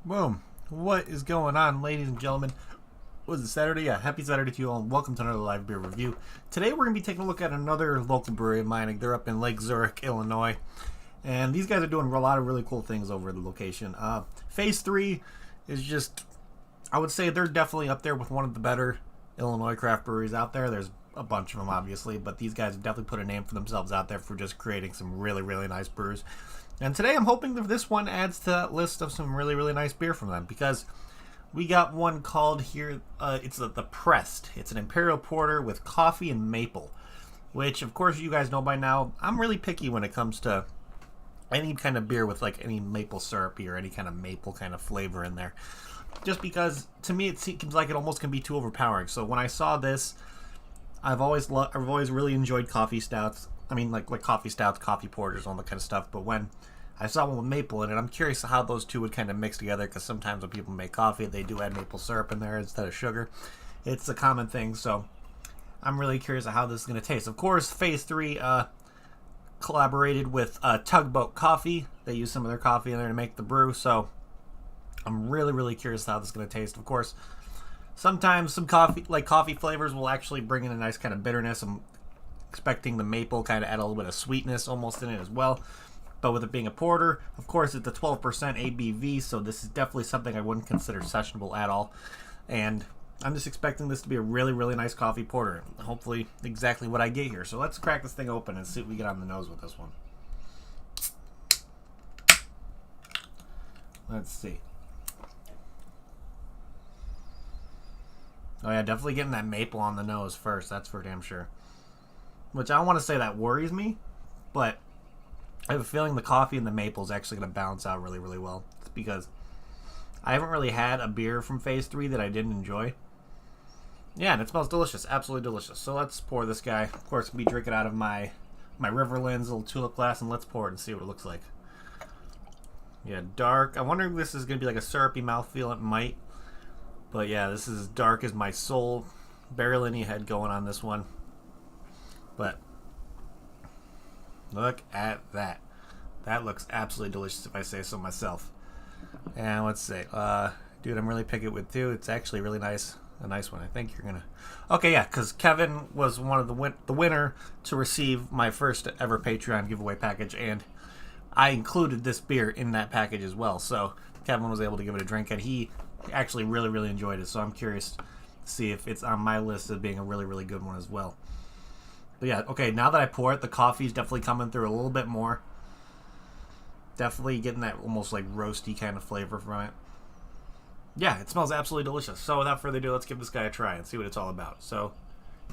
Boom. What is going on, ladies and gentlemen? Was it Saturday? Yeah, happy Saturday to you all, and welcome to another live beer review. Today we're going to be taking a look at another local brewery of mine. They're up in Lake Zurich, Illinois. And these guys are doing a lot of really cool things over the location. Phase 3 is just, I would say they're definitely up there with one of the better Illinois craft breweries out there. There's a bunch of them, obviously, but these guys have definitely put a name for themselves out there for just creating some really, really nice brews. And today I'm hoping that this one adds to that list of some really, really nice beer from them, because we got one called here, it's the Pressed. It's an Imperial Porter with coffee and maple, which, of course, you guys know by now, I'm really picky when it comes to any kind of beer with like any maple syrupy or any kind of maple kind of flavor in there. Just because, to me, it seems like it almost can be too overpowering. So when I saw this, I've always really enjoyed coffee stouts. I mean, like coffee stouts, coffee porters, all that kind of stuff. But when I saw one with maple in it, I'm curious how those two would kind of mix together, because sometimes when people make coffee, they do add maple syrup in there instead of sugar. It's a common thing, so I'm really curious how this is going to taste. Of course, Phase 3 collaborated with Tugboat Coffee. They use some of their coffee in there to make the brew, so I'm really, really curious how this is going to taste. Of course, sometimes some coffee flavors will actually bring in a nice kind of bitterness. I'm expecting the maple kind of add a little bit of sweetness almost in it as well. But with it being a porter, of course, it's a 12% ABV, so this is definitely something I wouldn't consider sessionable at all. And I'm just expecting this to be a really, really nice coffee porter. Hopefully exactly what I get here. So let's crack this thing open and see what we get on the nose with this one. Let's see. Oh yeah, definitely getting that maple on the nose first. That's for damn sure. Which I don't want to say that worries me, but I have a feeling the coffee and the maple is actually going to balance out really, really well. It's because I haven't really had a beer from Phase 3 that I didn't enjoy. Yeah, and it smells delicious. Absolutely delicious. So let's pour this guy. Of course, we drink it out of my Riverlands little tulip glass, and let's pour it and see what it looks like. Yeah, dark. I wonder if this is going to be like a syrupy mouthfeel. It might. But yeah, this is as dark as my soul. Barely any head going on this one. But look at that. That looks absolutely delicious if I say so myself. And let's see. Dude, I'm really picking it with two. It's actually really nice. A nice one. I think you're going to... Okay, yeah, because Kevin was one of the winner to receive my first ever Patreon giveaway package, and I included this beer in that package as well. So Kevin was able to give it a drink, and he actually really, really enjoyed it. So I'm curious to see if it's on my list as being a really, really good one as well. But yeah, okay, now that I pour it, the coffee's definitely coming through a little bit more. Definitely getting that almost like roasty kind of flavor from it. Yeah, it smells absolutely delicious. So without further ado, let's give this guy a try and see what it's all about. So,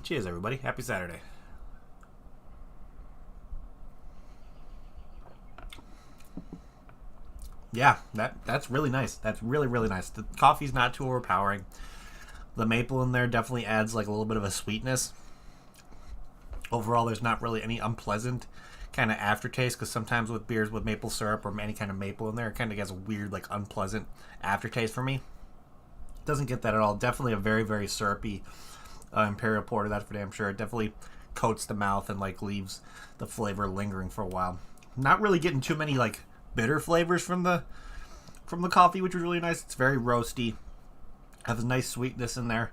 cheers everybody. Happy Saturday. Yeah, that's really nice. That's really, really nice. The coffee's not too overpowering. The maple in there definitely adds like a little bit of a sweetness. Overall, there's not really any unpleasant kind of aftertaste, because sometimes with beers with maple syrup or any kind of maple in there, it kind of gets a weird, like, unpleasant aftertaste for me. Doesn't get that at all. Definitely a very, very syrupy Imperial Porter, that's for damn sure. It definitely coats the mouth and, like, leaves the flavor lingering for a while. Not really getting too many, like, bitter flavors from the coffee, which was really nice. It's very roasty. Has a nice sweetness in there.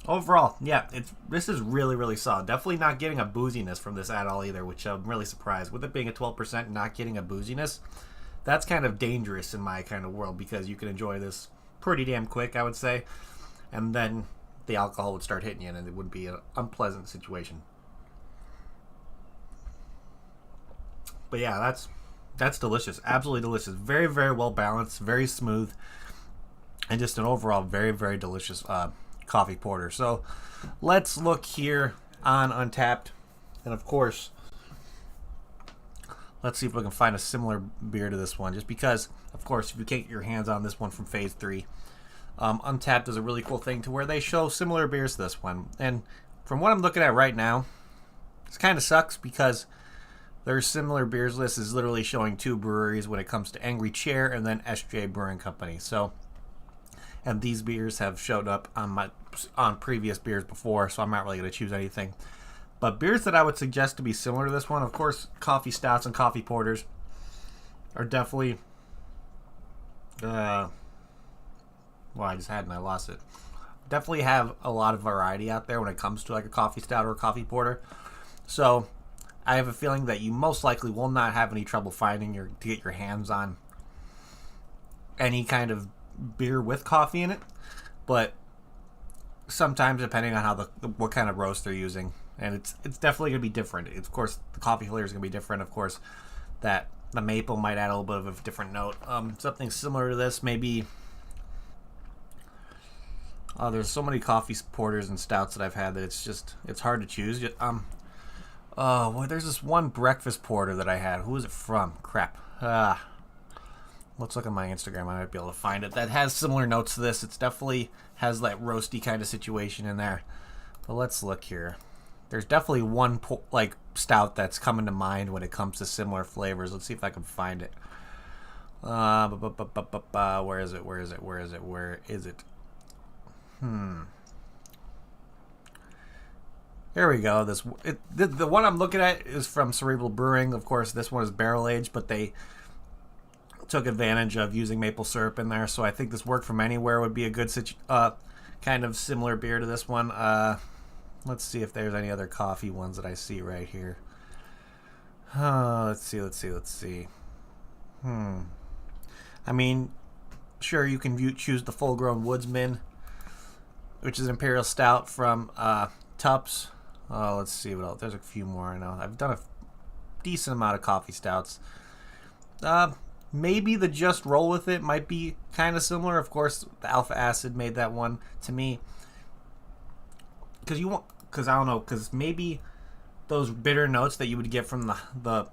Overall, yeah, this is really, really solid. Definitely not getting a booziness from this at all either, which I'm really surprised. With it being a 12%, not getting a booziness, that's kind of dangerous in my kind of world, because you can enjoy this pretty damn quick, I would say, and then the alcohol would start hitting you, and it would be an unpleasant situation. But yeah, that's delicious. Absolutely delicious. Very, very well balanced, very smooth, and just an overall very, very delicious coffee porter. So let's look here on Untapped, and of course let's see if we can find a similar beer to this one, just because of course if you can't get your hands on this one from Phase 3, Untapped is a really cool thing to where they show similar beers to this one. And from what I'm looking at right now, this kind of sucks, because their similar beers list is literally showing two breweries when it comes to Angry Chair and then SJ Brewing Company. So, and these beers have showed up on previous beers before, so I'm not really going to choose anything. But beers that I would suggest to be similar to this one, of course, coffee stouts and coffee porters are definitely Well, I just had and I lost it. Definitely have a lot of variety out there when it comes to like a coffee stout or a coffee porter. So I have a feeling that you most likely will not have any trouble finding to get your hands on any kind of beer with coffee in it. But sometimes, depending on how what kind of roast they're using, and it's definitely going to be different. Of course, the coffee flavor is going to be different. Of course, that the maple might add a little bit of a different note. Something similar to this, maybe. There's so many coffee porters and stouts that I've had that it's hard to choose. Well, there's this one breakfast porter that I had. Who was it from? Crap. Let's look at my Instagram. I might be able to find it. That has similar notes to this. It's definitely has that roasty kind of situation in there. But let's look here. There's definitely one stout that's coming to mind when it comes to similar flavors. Let's see if I can find it. Where is it? Where is it? Where is it? Where is it? There we go. The one I'm looking at is from Cerebral Brewing. Of course, this one is barrel aged, but they took advantage of using maple syrup in there. So I think this Work From Anywhere would be a good kind of similar beer to this one. Let's see if there's any other coffee ones that I see right here. Let's see. I mean, sure, you can choose the Full Grown Woodsman, which is an Imperial Stout from Tups. Let's see what else. There's a few more I know. I've done a decent amount of coffee stouts. Maybe the Just Roll With It might be kind of similar. Of course, the Alpha Acid made that one to me. Because maybe those bitter notes that you would get from the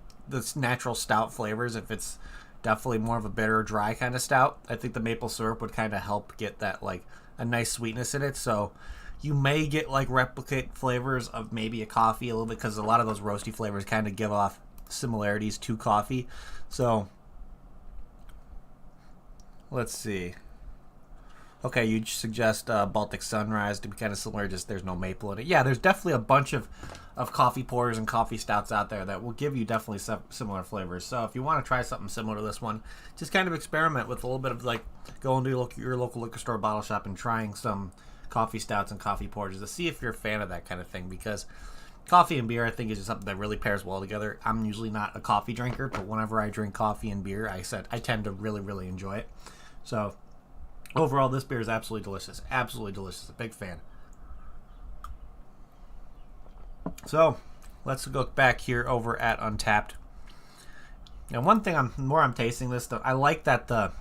natural stout flavors, if it's definitely more of a bitter, dry kind of stout, I think the maple syrup would kind of help get that like a nice sweetness in it. So you may get like replicate flavors of maybe a coffee a little bit, because a lot of those roasty flavors kind of give off similarities to coffee. So let's see. Okay, you suggest Baltic Sunrise to be kind of similar, just there's no maple in it. Yeah, there's definitely a bunch of coffee porters and coffee stouts out there that will give you definitely similar flavors. So if you want to try something similar to this one, just kind of experiment with a little bit of like going to your local liquor store, bottle shop, and trying some coffee stouts and coffee porters to see if you're a fan of that kind of thing, because coffee and beer, I think, is just something that really pairs well together. I'm usually not a coffee drinker, but whenever I drink coffee and beer, I tend to really, really enjoy it. So overall, this beer is absolutely delicious. Absolutely delicious. A big fan. So let's go back here over at Untappd. Now, one thing I'm tasting this stuff, I like that the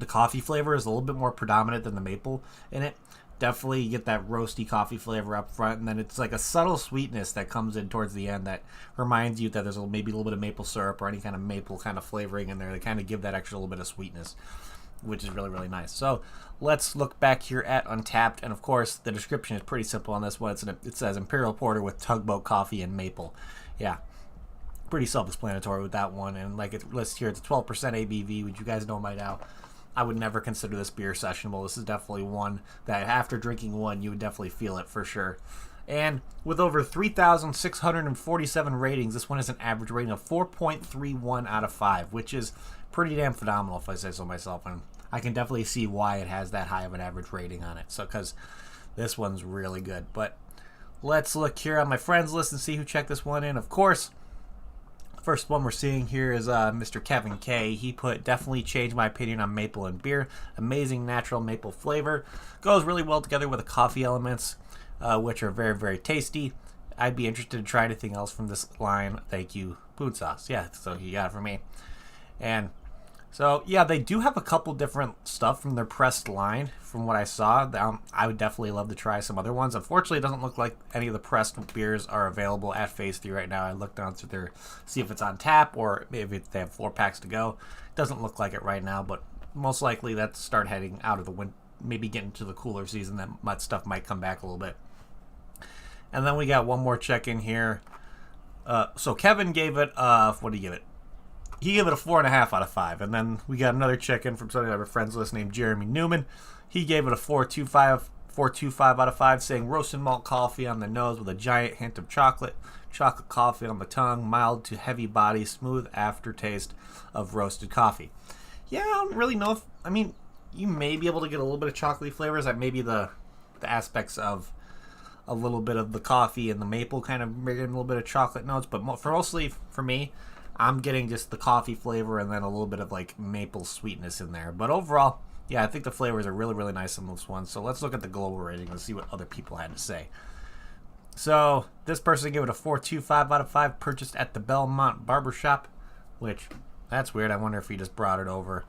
coffee flavor is a little bit more predominant than the maple in it. Definitely you get that roasty coffee flavor up front, and then it's like a subtle sweetness that comes in towards the end that reminds you that there's maybe a little bit of maple syrup or any kind of maple kind of flavoring in there to kind of give that extra little bit of sweetness, which is really, really nice. So let's look back here at Untappd, and of course the description is pretty simple on this one. It says Imperial Porter with tugboat coffee and maple. Yeah, pretty self-explanatory with that one. And like it lists here, it's 12% ABV, which you guys know by now. I would never consider this beer sessionable. This is definitely one that after drinking one, you would definitely feel it for sure. And with over 3,647 ratings, this one has an average rating of 4.31 out of 5, which is pretty damn phenomenal if I say so myself. And I can definitely see why it has that high of an average rating on it. So, because this one's really good. But let's look here on my friends list and see who checked this one in. Of course, first one we're seeing here is Mr. Kevin K. He put, definitely changed my opinion on maple and beer. Amazing natural maple flavor. Goes really well together with the coffee elements, which are very, very tasty. I'd be interested to try anything else from this line. Thank you, Poon Sauce. Yeah, so he got it for me. And so, yeah, they do have a couple different stuff from their pressed line from what I saw. I would definitely love to try some other ones. Unfortunately, it doesn't look like any of the pressed beers are available at Phase 3 right now. I looked down to see if it's on tap or maybe they have 4 packs to go. Doesn't look like it right now, but most likely that's start heading out of the winter, maybe getting to the cooler season. That stuff might come back a little bit. And then we got one more check-in here. So Kevin gave it, what did he give it? He gave it a 4.5 out of 5. And then we got another check-in from somebody on our friends list named Jeremy Newman. He gave it a 4.25 out of 5, saying roasted malt coffee on the nose with a giant hint of chocolate coffee on the tongue, mild to heavy body, smooth aftertaste of roasted coffee. Yeah, I don't really know you may be able to get a little bit of chocolatey flavors. That maybe the aspects of a little bit of the coffee and the maple kind of bringing a little bit of chocolate notes, but mostly for me, I'm getting just the coffee flavor and then a little bit of like maple sweetness in there. But overall, yeah, I think the flavors are really, really nice on this one. So let's look at the global rating and see what other people had to say. So this person gave it a 4.25 out of 5, purchased at the Belmont Barbershop, which, that's weird. I wonder if he just brought it over.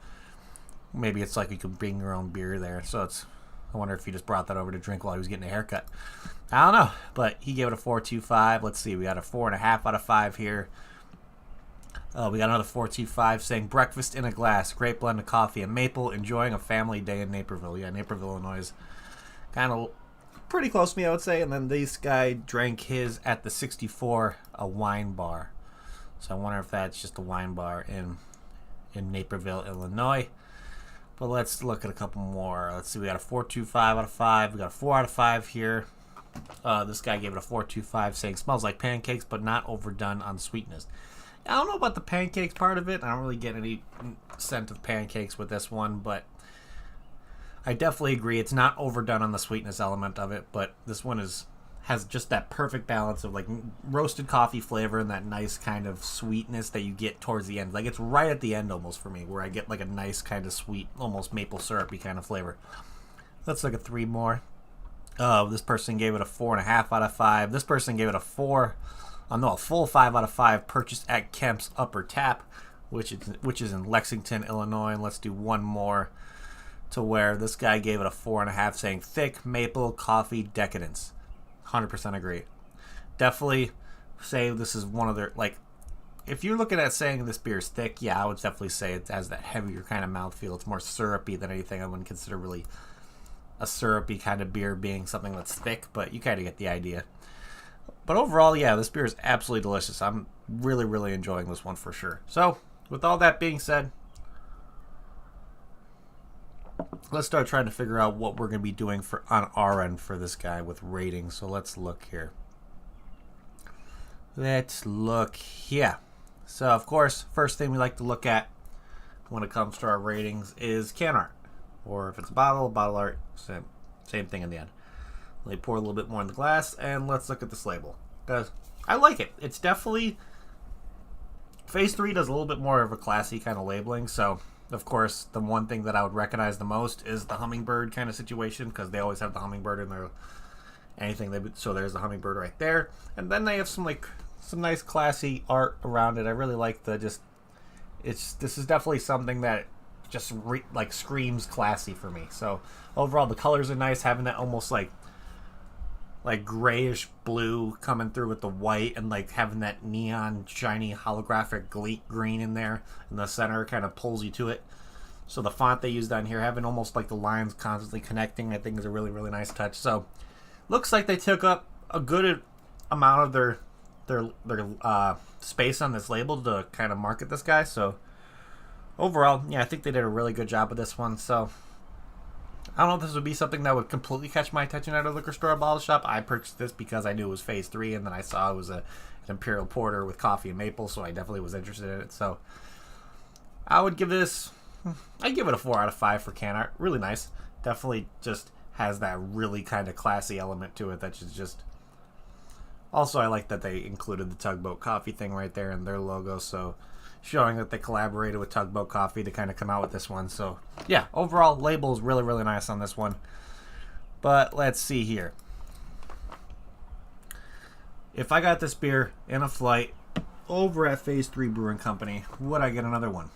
Maybe it's like you could bring your own beer there. So I wonder if he just brought that over to drink while he was getting a haircut. I don't know, but he gave it a 4.25. Let's see, we got a 4.5 out of 5 here. We got another 4.25 saying breakfast in a glass, great blend of coffee and maple, enjoying a family day in Naperville. Yeah, Naperville, Illinois is kind of pretty close to me, I would say. And then this guy drank his at the 64, a wine bar. So I wonder if that's just a wine bar in Naperville, Illinois. But let's look at a couple more. Let's see, we got a 4.25 out of 5. We got a 4 out of 5 here. This guy gave it a 4.25, saying smells like pancakes, but not overdone on sweetness. I don't know about the pancakes part of it. I don't really get any scent of pancakes with this one, but I definitely agree it's not overdone on the sweetness element of it. But this one has just that perfect balance of like roasted coffee flavor and that nice kind of sweetness that you get towards the end. Like it's right at the end almost for me, where I get like a nice kind of sweet, almost maple syrupy kind of flavor. Let's look at 3 more. This person gave it a 4.5 out of 5. This person gave it a full 5 out of 5. Purchased at Kemp's Upper Tap, which is in Lexington, Illinois. And let's do one more, to where this guy gave it a 4.5, saying thick maple coffee decadence. 100% agree. Definitely say this is one of their, like, if you're looking at saying this beer is thick, yeah, I would definitely say it has that heavier kind of mouthfeel. It's more syrupy than anything. I wouldn't consider really a syrupy kind of beer being something that's thick, but you kind of get the idea. But overall, yeah, this beer is absolutely delicious. I'm really, really enjoying this one for sure. So, with all that being said, let's start trying to figure out what we're going to be doing on our end for this guy with ratings. So let's look here. Yeah. So, of course, first thing we like to look at when it comes to our ratings is can art. Or if it's bottle art, same thing in the end. Let me pour a little bit more in the glass, and let's look at this label. Because I like it. It's definitely... Phase 3 does a little bit more of a classy kind of labeling, so, of course, the one thing that I would recognize the most is the hummingbird kind of situation, because they always have the hummingbird in their anything. So there's the hummingbird right there. And then they have some nice classy art around it. I really like this is definitely something that just screams classy for me. So overall, the colors are nice, having that almost like grayish blue coming through with the white, and like having that neon shiny holographic green in there in the center kind of pulls you to it. So the font they used down here, having almost like the lines constantly connecting, I think is a really, really nice touch. So looks like they took up a good amount of their space on this label to kind of market this guy. So overall, yeah, I think they did a really good job with this one. So I don't know if this would be something that would completely catch my attention at a liquor store or bottle shop. I purchased this because I knew it was Phase 3, and then I saw it was an Imperial Porter with coffee and maple, so I definitely was interested in it. So I'd give it a 4 out of 5 for can art. Really nice. Definitely just has that really kind of classy element to it that is just... Also, I like that they included the Tugboat Coffee thing right there in their logo, so showing that they collaborated with Tugboat Coffee to kind of come out with this one. So yeah, overall label is really, really nice on this one. But let's see here. If I got this beer in a flight over at Phase 3 Brewing Company, would I get another one?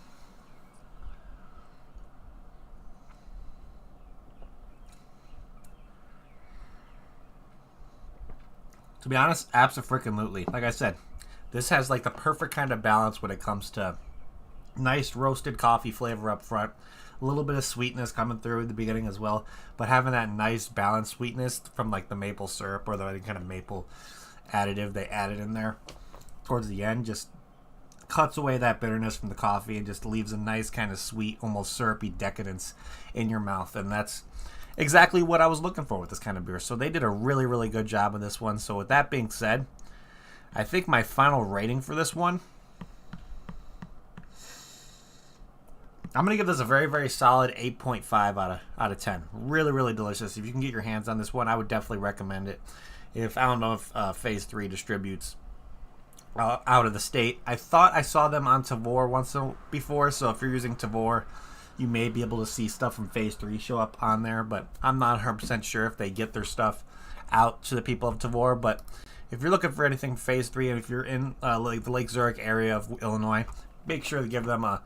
To be honest, abso-freaking-lutely. Like I said, this has like the perfect kind of balance when it comes to nice roasted coffee flavor up front, a little bit of sweetness coming through at the beginning as well, but having that nice balanced sweetness from like the maple syrup or the kind of maple additive they added in there towards the end just cuts away that bitterness from the coffee and just leaves a nice kind of sweet, almost syrupy decadence in your mouth. And that's exactly what I was looking for with this kind of beer. So they did a really, really good job of this one. So with that being said, I think my final rating for this one I'm gonna give this a very, very solid 8.5 out of 10. Really, really delicious. If you can get your hands on this one, I would definitely recommend it. If I don't know if Phase 3 distributes out of the state. I thought I saw them on Tavor once before, so if you're using Tavor, you may be able to see stuff from Phase 3 show up on there, but I'm not 100% sure if they get their stuff out to the people of Tavor. But if you're looking for anything from Phase 3, and if you're in like the Lake Zurich area of Illinois, make sure to give them a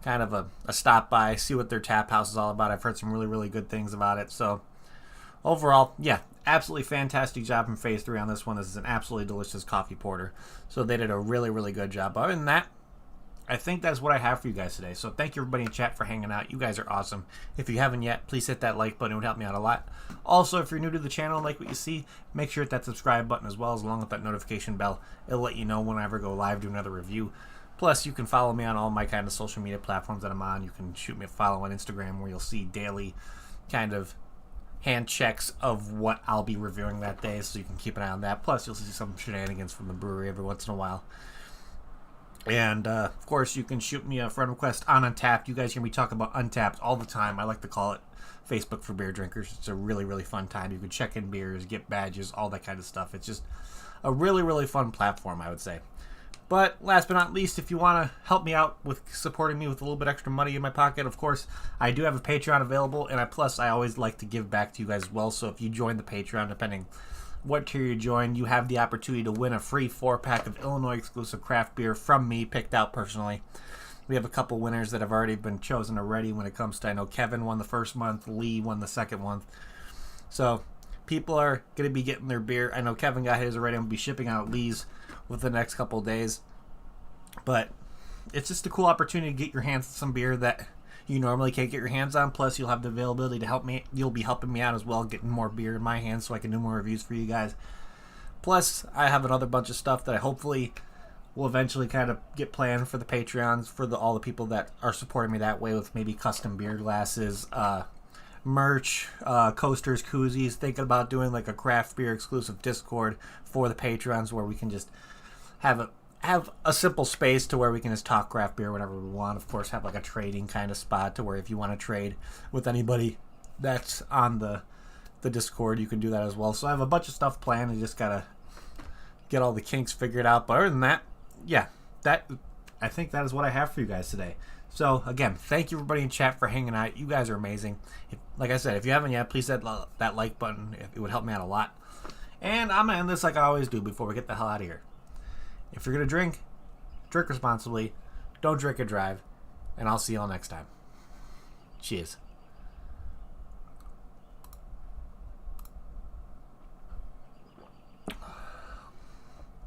kind of a stop by, see what their tap house is all about. I've heard some really, really good things about it. So overall, yeah, absolutely fantastic job from Phase 3 on this one. This is an absolutely delicious coffee porter. So they did a really, really good job. Other than that, I think that's what I have for you guys today. So thank you everybody in chat for hanging out. You guys are awesome. If you haven't yet, please hit that like button. It would help me out a lot. Also, if you're new to the channel and like what you see, make sure to hit that subscribe button as well, along with that notification bell. It'll let you know when I ever go live, do another review. Plus, you can follow me on all my kind of social media platforms that I'm on. You can shoot me a follow on Instagram where you'll see daily kind of hand checks of what I'll be reviewing that day, so you can keep an eye on that. Plus, you'll see some shenanigans from the brewery every once in a while. And, of course, you can shoot me a friend request on Untapped. You guys hear me talk about Untapped all the time. I like to call it Facebook for beer drinkers. It's a really, really fun time. You can check in beers, get badges, all that kind of stuff. It's just a really, really fun platform, I would say. But last but not least, if you want to help me out with supporting me with a little bit extra money in my pocket, of course, I do have a Patreon available. And I always like to give back to you guys as well. So if you join the Patreon, depending what tier you join, you have the opportunity to win a free 4-pack of Illinois exclusive craft beer from me, picked out personally. We have a couple winners that have already been chosen already when it comes to, I know Kevin won the first month, Lee won the second month. So people are going to be getting their beer. I know Kevin got his already. I'm going to be shipping out Lee's with the next couple of days. But it's just a cool opportunity to get your hands on some beer that you normally can't get your hands on. Plus, you'll have the availability to help me. You'll be helping me out as well, getting more beer in my hands so I can do more reviews for you guys. Plus, I have another bunch of stuff that I hopefully will eventually kind of get planned for the Patreons, for all the people that are supporting me that way, with maybe custom beer glasses, merch, coasters, koozies. Thinking about doing like a craft beer exclusive Discord for the Patrons where we can just have a simple space to where we can just talk craft beer whenever we want. Of course, have like a trading kind of spot to where if you want to trade with anybody that's on the Discord, you can do that as well. So I have a bunch of stuff planned. I just gotta get all the kinks figured out. But other than that, yeah, I think that is what I have for you guys today. So again, thank you everybody in chat for hanging out. You guys are amazing. Like I said, if you haven't yet, please hit that like button. It would help me out a lot. And I'm gonna end this like I always do before we get the hell out of here. If you're going to drink responsibly, don't drink and drive, and I'll see you all next time. Cheers.